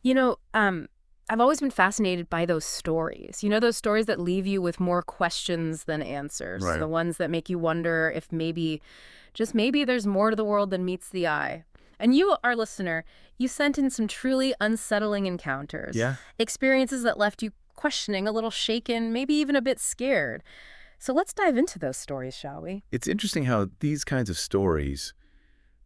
You know, I've always been fascinated by those stories. You know, those stories that leave you with more questions than answers. Right. The ones that make you wonder if maybe, just maybe, there's more to the world than meets the eye. And you, our listener, you sent in some truly unsettling encounters, Yeah. experiences that left you questioning, a little shaken, maybe even a bit scared. So let's dive into those stories, shall we? It's interesting how these kinds of stories,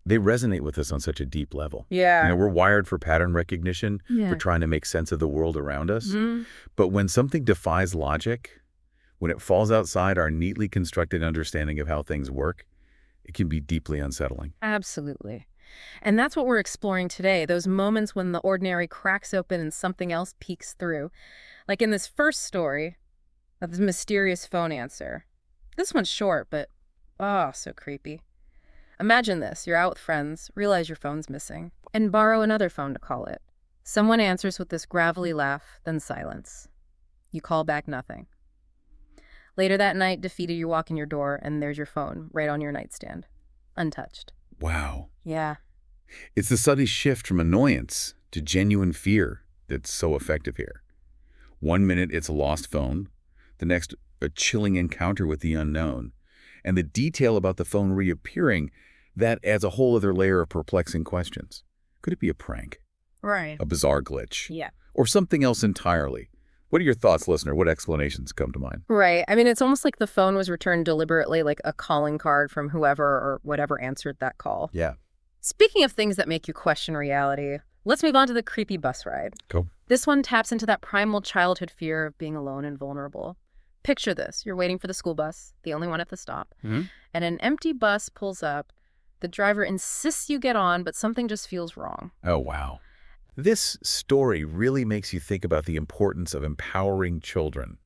they resonate with us on such a deep level. Yeah. We're wired for pattern recognition, for Yeah. trying to make sense of the world around us. Hmm. But when something defies logic, when it falls outside our neatly constructed understanding of how things work, it can be deeply unsettling. Absolutely. And that's what we're exploring today, those moments when the ordinary cracks open and something else peeks through. Like in this first story of the mysterious phone answer. This one's short, but oh, so creepy. Imagine this, you're out with friends, realize your phone's missing, and borrow another phone to call it. Someone answers with this gravelly laugh, then silence. You call back nothing. Later that night, defeated, you walk in your door, and there's your phone, right on your nightstand. Untouched. Wow. Yeah. It's the subtle shift from annoyance to genuine fear that's so effective here. One minute it's a lost phone, the next a chilling encounter with the unknown. And the detail about the phone reappearing, that adds a whole other layer of perplexing questions. Could it be a prank, Right. a bizarre glitch, Yeah. or something else entirely? What are your thoughts, listener? What explanations come to mind? Right. I mean, it's almost like the phone was returned deliberately, like a calling card from whoever or whatever answered that call. Yeah, Speaking of things that make you question reality, let's move on to the creepy bus ride. go. This one taps into that primal childhood fear of being alone and vulnerable. Picture this. You're waiting for the school bus, the only one at the stop, Hmm. and an empty bus pulls up. The driver insists you get on, but something just feels wrong. Oh, wow. This story really makes you think about the importance of empowering children,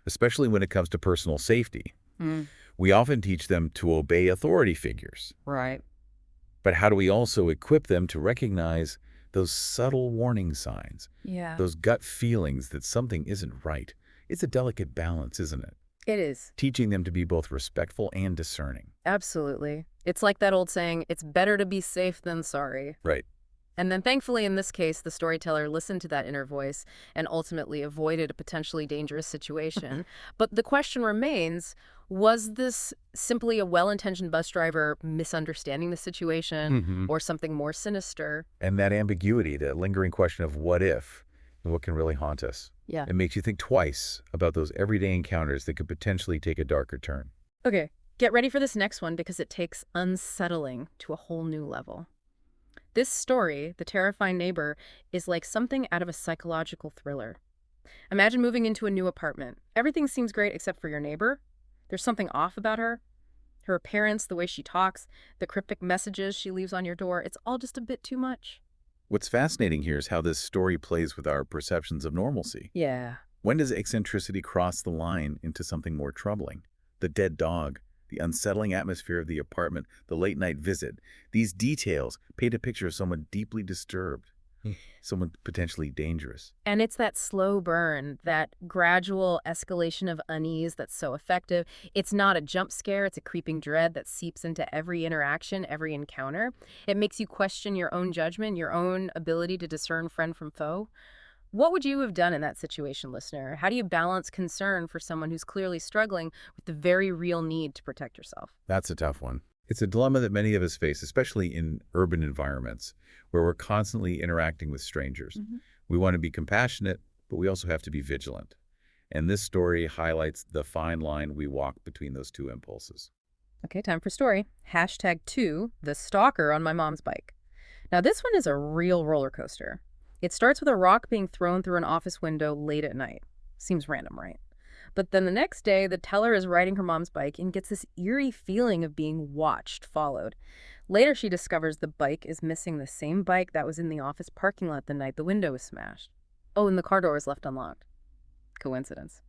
especially when it comes to personal safety. Mm, We often teach them to obey authority figures, right. but how do we also equip them to recognize those subtle warning signs, Yeah. those gut feelings that something isn't right? It's a delicate balance, isn't it? It is. Teaching them to be both respectful and discerning. Absolutely. It's like that old saying, it's better to be safe than sorry. Right. And then thankfully, in this case, the storyteller listened to that inner voice and ultimately avoided a potentially dangerous situation. But the question remains, was this simply a well-intentioned bus driver misunderstanding the situation Hmm. or something more sinister? And that ambiguity, the lingering question of what if, and what can really haunt us. Yeah. It makes you think twice about those everyday encounters that could potentially take a darker turn. Okay, get ready for this next one because it takes unsettling to a whole new level. This story, The Terrifying Neighbor, is like something out of a psychological thriller. Imagine moving into a new apartment. Everything seems great except for your neighbor. There's something off about her. Her appearance, the way she talks, the cryptic messages she leaves on your door, it's all just a bit too much. What's fascinating here is how this story plays with our perceptions of normalcy. Yeah. When does eccentricity cross the line into something more troubling? The dead dog, the unsettling atmosphere of the apartment, the late-night visit. These details paint a picture of someone deeply disturbed, someone potentially dangerous. And it's that slow burn, that gradual escalation of unease that's so effective. It's not a jump scare, it's a creeping dread that seeps into every interaction, every encounter. It makes you question your own judgment, your own ability to discern friend from foe. What would you have done in that situation, listener? How do you balance concern for someone who's clearly struggling with the very real need to protect yourself? That's a tough one. It's a dilemma that many of us face, especially in urban environments where we're constantly interacting with strangers. Mhm. We want to be compassionate, but we also have to be vigilant. And this story highlights the fine line we walk between those two impulses. Okay, time for story. #2, the stalker on my mom's bike. Now, this one is a real roller coaster. It starts with a rock being thrown through an office window late at night. Seems random, right? But then the next day, the teller is riding her mom's bike and gets this eerie feeling of being watched, followed. Later, she discovers the bike is missing the same bike that was in the office parking lot the night the window was smashed. Oh, and the car door was left unlocked. Coincidence?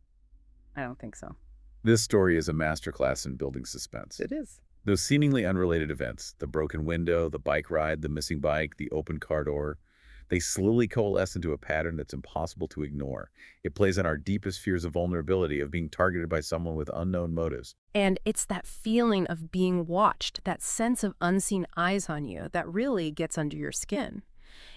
I don't think so. This story is a masterclass in building suspense. It is. Those seemingly unrelated events, the broken window, the bike ride, the missing bike, the open car door, they slowly coalesce into a pattern that's impossible to ignore. It plays on our deepest fears of vulnerability, of being targeted by someone with unknown motives. And it's that feeling of being watched, that sense of unseen eyes on you, that really gets under your skin.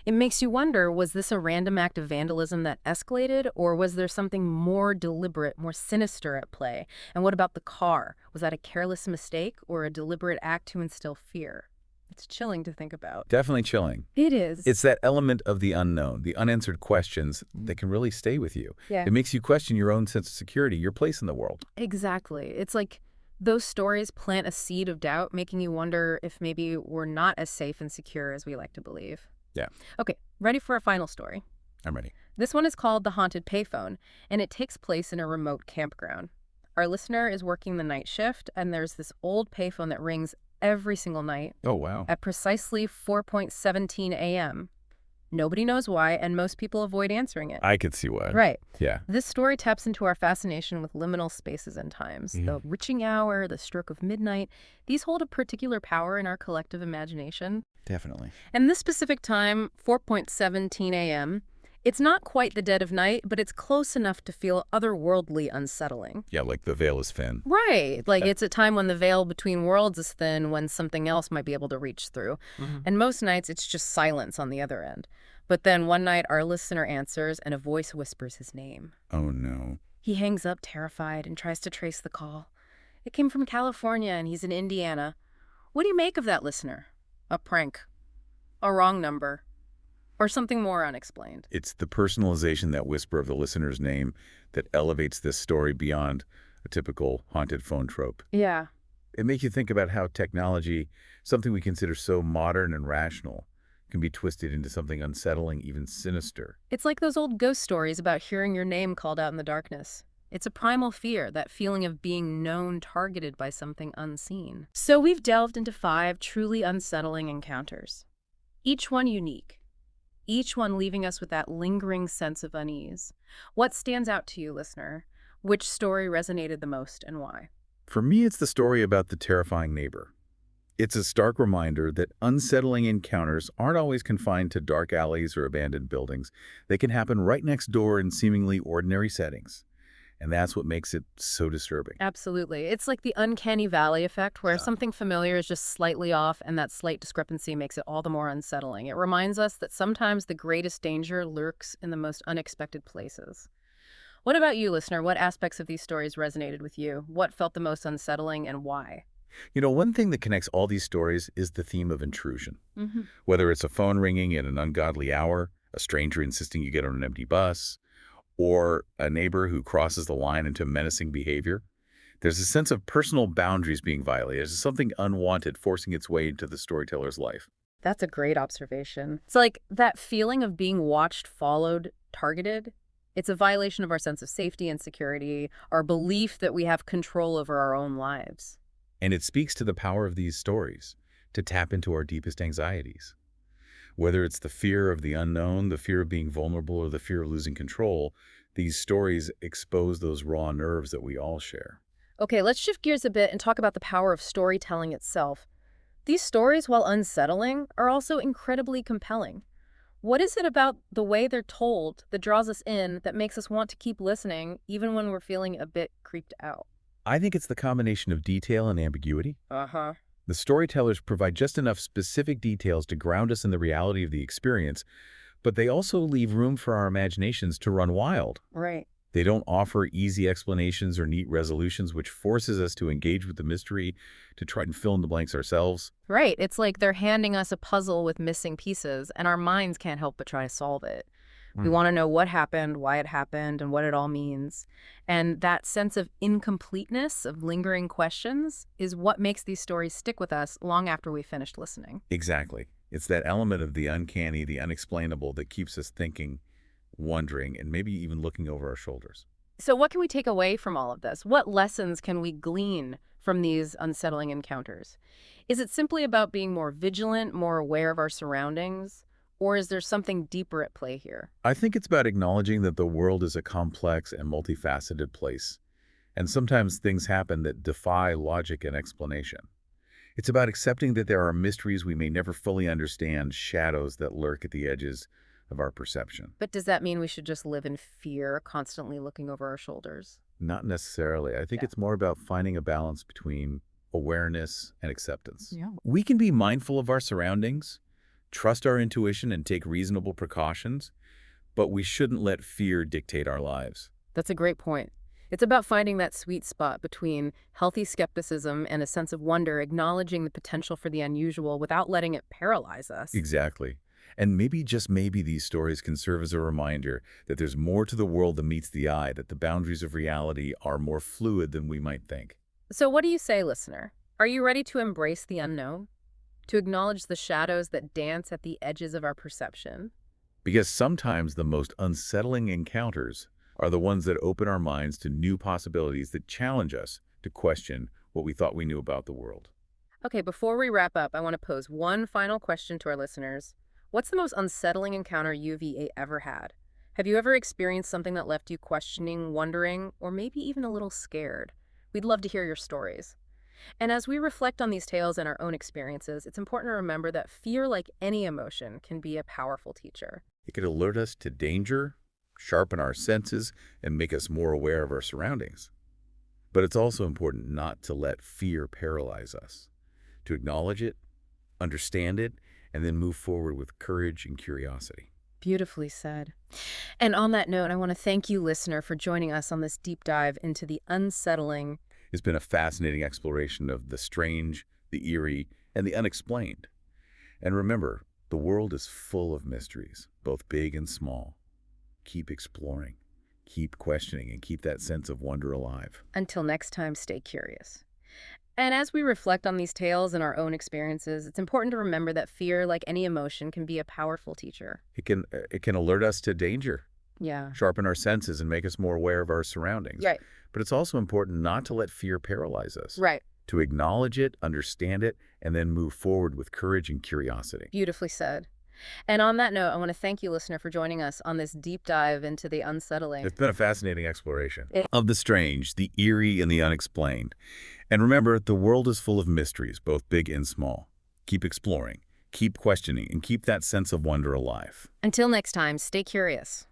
It makes you wonder, was this a random act of vandalism that escalated, or was there something more deliberate, more sinister at play? And what about the car? Was that a careless mistake or a deliberate act to instill fear? It's chilling to think about. Definitely chilling. It is. It's that element of the unknown, the unanswered questions that can really stay with you. Yeah. It makes you question your own sense of security, your place in the world. Exactly. It's like those stories plant a seed of doubt, making you wonder if maybe we're not as safe and secure as we like to believe. Yeah, Okay, ready for a final story. I'm ready. This one is called The Haunted Payphone, and it takes place in a remote campground. Our listener is working the night shift, and there's this old payphone that rings every single night Oh, wow. at precisely 4:17 a.m. Nobody knows why, and most people avoid answering it. I could see why. Right. Yeah, This story taps into our fascination with liminal spaces and times. Mhm. The witching hour, the stroke of midnight, these hold a particular power in our collective imagination. definitely. And this specific time, 4:17 a.m., it's not quite the dead of night, but it's close enough to feel otherworldly unsettling. Yeah, like the veil is thin. Right. Like it's a time when the veil between worlds is thin, when something else might be able to reach through. And most nights, it's just silence on the other end. But then one night, our listener answers, and a voice whispers his name. Oh, no. He hangs up terrified and tries to trace the call. It came from California, and he's in Indiana. What do you make of that, listener? A prank? A wrong number? Or something more unexplained? It's the personalization, that whisper of the listener's name, that elevates this story beyond a typical haunted phone trope. Yeah. It makes you think about how technology, something we consider so modern and rational, can be twisted into something unsettling, even sinister. It's like those old ghost stories about hearing your name called out in the darkness. It's a primal fear, that feeling of being known, targeted by something unseen. So we've delved into 5 truly unsettling encounters. Each one unique. Each one leaving us with that lingering sense of unease. What stands out to you, listener? Which story resonated the most and why? For me, it's the story about the terrifying neighbor. It's a stark reminder that unsettling encounters aren't always confined to dark alleys or abandoned buildings. They can happen right next door in seemingly ordinary settings. And that's what makes it so disturbing. Absolutely. It's like the uncanny valley effect, where Yeah. something familiar is just slightly off, and that slight discrepancy makes it all the more unsettling. It reminds us that sometimes the greatest danger lurks in the most unexpected places. What about you, listener? What aspects of these stories resonated with you? What felt the most unsettling, and why? You know, one thing that connects all these stories is the theme of intrusion. Mm-hmm. Whether it's a phone ringing at an ungodly hour, a stranger insisting you get on an empty bus, or a neighbor who crosses the line into menacing behavior, there's a sense of personal boundaries being violated. There's something unwanted forcing its way into the storyteller's life. That's a great observation. It's like that feeling of being watched, followed, targeted. It's a violation of our sense of safety and security, our belief that we have control over our own lives. And it speaks to the power of these stories to tap into our deepest anxieties. Whether it's the fear of the unknown, the fear of being vulnerable, or the fear of losing control, these stories expose those raw nerves that we all share. Okay, let's shift gears a bit and talk about the power of storytelling itself. These stories, while unsettling, are also incredibly compelling. What is it about the way they're told that draws us in, that makes us want to keep listening, even when we're feeling a bit creeped out? I think it's the combination of detail and ambiguity. Uh-huh. The storytellers provide just enough specific details to ground us in the reality of the experience, but they also leave room for our imaginations to run wild. Right. They don't offer easy explanations or neat resolutions, which forces us to engage with the mystery, to try and fill in the blanks ourselves. Right. It's like they're handing us a puzzle with missing pieces, and our minds can't help but try to solve it. We want to know what happened, why it happened, and what it all means. And that sense of incompleteness, of lingering questions, is what makes these stories stick with us long after we finished listening. Exactly. It's that element of the uncanny, the unexplainable, that keeps us thinking, wondering, and maybe even looking over our shoulders. So what can we take away from all of this? What lessons can we glean from these unsettling encounters? Is it simply about being more vigilant, more aware of our surroundings? Or is there something deeper at play here? I think it's about acknowledging that the world is a complex and multifaceted place, and sometimes things happen that defy logic and explanation. It's about accepting that there are mysteries we may never fully understand, shadows that lurk at the edges of our perception. But does that mean we should just live in fear, constantly looking over our shoulders? Not necessarily. I think Yeah. it's more about finding a balance between awareness and acceptance. Yeah. We can be mindful of our surroundings, trust our intuition and take reasonable precautions, but we shouldn't let fear dictate our lives. That's a great point. It's about finding that sweet spot between healthy skepticism and a sense of wonder, acknowledging the potential for the unusual without letting it paralyze us. Exactly. And maybe, just maybe, these stories can serve as a reminder that there's more to the world than meets the eye, that the boundaries of reality are more fluid than we might think. So what do you say, listener? Are you ready to embrace the unknown? To acknowledge the shadows that dance at the edges of our perception? Because sometimes the most unsettling encounters are the ones that open our minds to new possibilities that challenge us to question what we thought we knew about the world. Okay, before we wrap up, I want to pose one final question to our listeners. What's the most unsettling encounter you've ever had? Have you ever experienced something that left you questioning, wondering, or maybe even a little scared? We'd love to hear your stories. And as we reflect on these tales and our own experiences, it's important to remember that fear, like any emotion, can be a powerful teacher. It could alert us to danger, sharpen our senses, and make us more aware of our surroundings. But it's also important not to let fear paralyze us, to acknowledge it, understand it, and then move forward with courage and curiosity. Beautifully said. And on that note, I want to thank you, listener, for joining us on this deep dive into the unsettling. It's been a fascinating exploration of the strange, the eerie, and the unexplained. And remember, the world is full of mysteries, both big and small. Keep exploring, keep questioning, and keep that sense of wonder alive. Until next time, stay curious. And as we reflect on these tales and our own experiences, it's important to remember that fear, like any emotion, can be a powerful teacher. It can alert us to danger, Yeah. sharpen our senses, and make us more aware of our surroundings. Right. But it's also important not to let fear paralyze us, Right. to acknowledge it, understand it, and then move forward with courage and curiosity. Beautifully said. And on that note, I want to thank you, listener, for joining us on this deep dive into the unsettling. It's been a fascinating exploration It- of the strange, the eerie, and the unexplained. And remember, the world is full of mysteries, both big and small. Keep exploring, keep questioning, and keep that sense of wonder alive. Until next time, stay curious.